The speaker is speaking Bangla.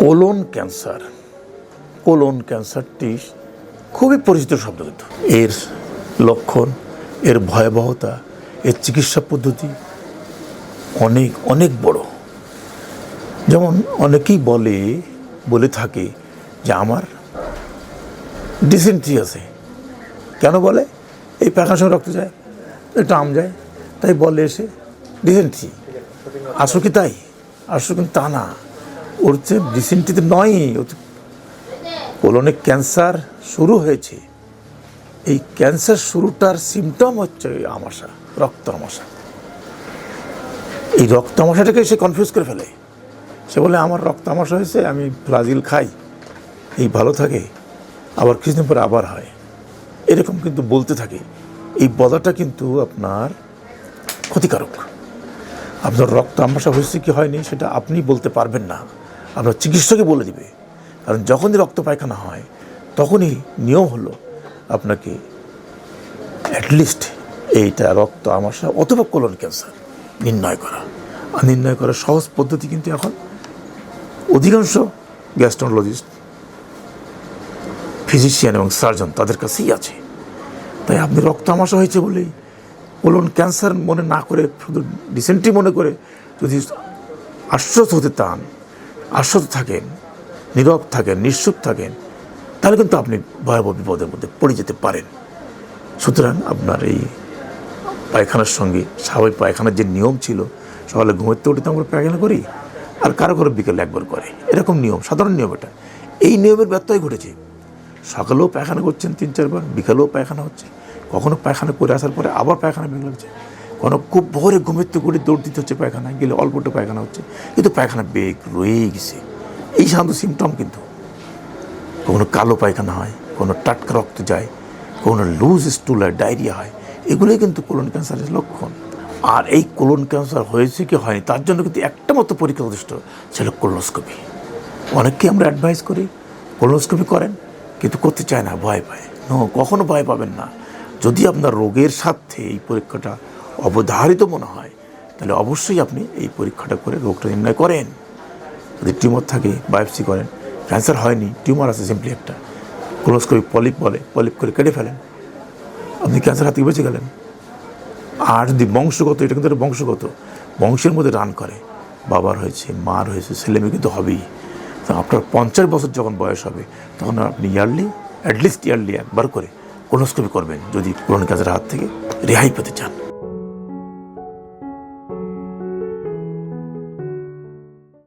কোলন ক্যান্সার, কোলন ক্যান্সারটি খুবই পরিচিত শব্দ, কিন্তু এর লক্ষণ, এর ভয়াবহতা, এর চিকিৎসা পদ্ধতি অনেক অনেক বড়। যেমন অনেকেই বলে থাকে যে আমার ডিসেন্ট্রি আছে। কেন বলে? এই পায়খানার সঙ্গে রক্ত যায়, একটু আম যায়, তাই বলে এসে ডিসেন্ট্রি। আসলে কি তাই? আসলে কিন্তু তা না। ওর হচ্ছে ডিসেন্ট্রিতে নয়, কোলনে ক্যান্সার শুরু হয়েছে। এই ক্যান্সার শুরুটার সিমটম হচ্ছে আমাশা, রক্ত আমাশা। এই রক্ত আমাশাটাকে সে কনফিউজ করে ফেলে। সে বলে আমার রক্ত আমাশা হয়েছে, আমি ফ্লাজিল খাই, এই ভালো থাকে, আবার কিছুদিন পরে আবার হয়, এরকম কিন্তু বলতে থাকে। এই বলাটা কিন্তু আপনার ক্ষতিকারক। আপনার রক্ত আমাশা হয়েছে কি হয়নি সেটা আপনি বলতে পারবেন না, আপনার চিকিৎসকই বলে দিবে। কারণ যখনই রক্ত পায়খানা হয় তখনই নিয়ম হলো আপনাকে অ্যাটলিস্ট এইটা রক্ত আমাশা অথবা কোলন ক্যান্সার নির্ণয় করা। আর নির্ণয় করার সহজ পদ্ধতি কিন্তু এখন অধিকাংশ গ্যাস্ট্রোলজিস্ট, ফিজিশিয়ান এবং সার্জন তাদের কাছেই আছে। তাই আপনি রক্ত আমাশা হয়েছে বলেই কোলন ক্যান্সার মনে না করে, শুধু ডিসেন্ট্রি মনে করে যদি আশ্বস্ত হতে চান, আশ্বস্ত থাকেন, নীরব থাকেন, নিশ্চুপ থাকেন, তাহলে কিন্তু আপনি ভয়াবহ বিপদের মধ্যে পড়ে যেতে পারেন। সুতরাং আপনার এই পায়খানার সঙ্গে স্বাভাবিক পায়খানার যে নিয়ম ছিল, সকালে ঘুমাতে উঠে তো আমরা পায়খানা করি, আর কারো কারো বিকেলে একবার করে, এরকম নিয়ম, সাধারণ নিয়ম এটা। এই নিয়মের ব্যত্যয় ঘটেছে। সকালেও পায়খানা করছেন 3-4 বার, বিকালেও পায়খানা হচ্ছে, কখনো পায়খানা করে আসার পরে আবার পায়খানা বেগ লাগছে, কোনো খুব ভোরে ঘুমেতে করে দৌড় দিতে হচ্ছে পায়খানায়, গেলে অল্পটা পায়খানা হচ্ছে, কিন্তু পায়খানা বেগ রয়েই গেছে। এই সাধারণত সিমটম। কিন্তু কখনো কালো পায়খানা হয়, কোনো টাটকা রক্ত যায়, কোনো লুজ স্টুল হয়, ডায়রিয়া হয়, এগুলোই কিন্তু কোলন ক্যান্সারের লক্ষণ। আর এই কোলন ক্যান্সার হয়েছে কি হয়নি তার জন্য কিন্তু একটা মতো পরীক্ষা যথেষ্ট, সেটা কোলোনোস্কোপি। অনেককে আমরা অ্যাডভাইস করি কোলোনোস্কোপি করেন, কিন্তু করতে চায় না, ভয় পায়। কখনো ভয় পাবেন না। যদি আপনার রোগের সাথে এই পরীক্ষাটা অবধারিত মনে হয়, তাহলে অবশ্যই আপনি এই পরীক্ষাটা করে রোগটা নির্ণয় করেন। যদি টিউমার থাকে বায়োপসি করেন, ক্যান্সার হয়নি, টিউমার আছে সিম্পলি একটা, কোলোনোস্কোপি পলিপ বলে, পলিপ করে কেটে ফেলেন, আপনি ক্যান্সার হাত থেকে বেঁচে গেলেন। আর যদি বংশগত, এটা কিন্তু একটা বংশগত, বংশের মধ্যে রান করে, বাবার হয়েছে, মার হয়েছে, ছেলে মেয়ে কিন্তু হবেই। তো আপনার 50 বছর যখন বয়স হবে তখন আপনি অ্যাটলিস্ট ইয়ারলি একবার করে কোলোনোস্কোপি করবেন, যদি কোলন ক্যান্সারের হাত থেকে রেহাই পেতে চান।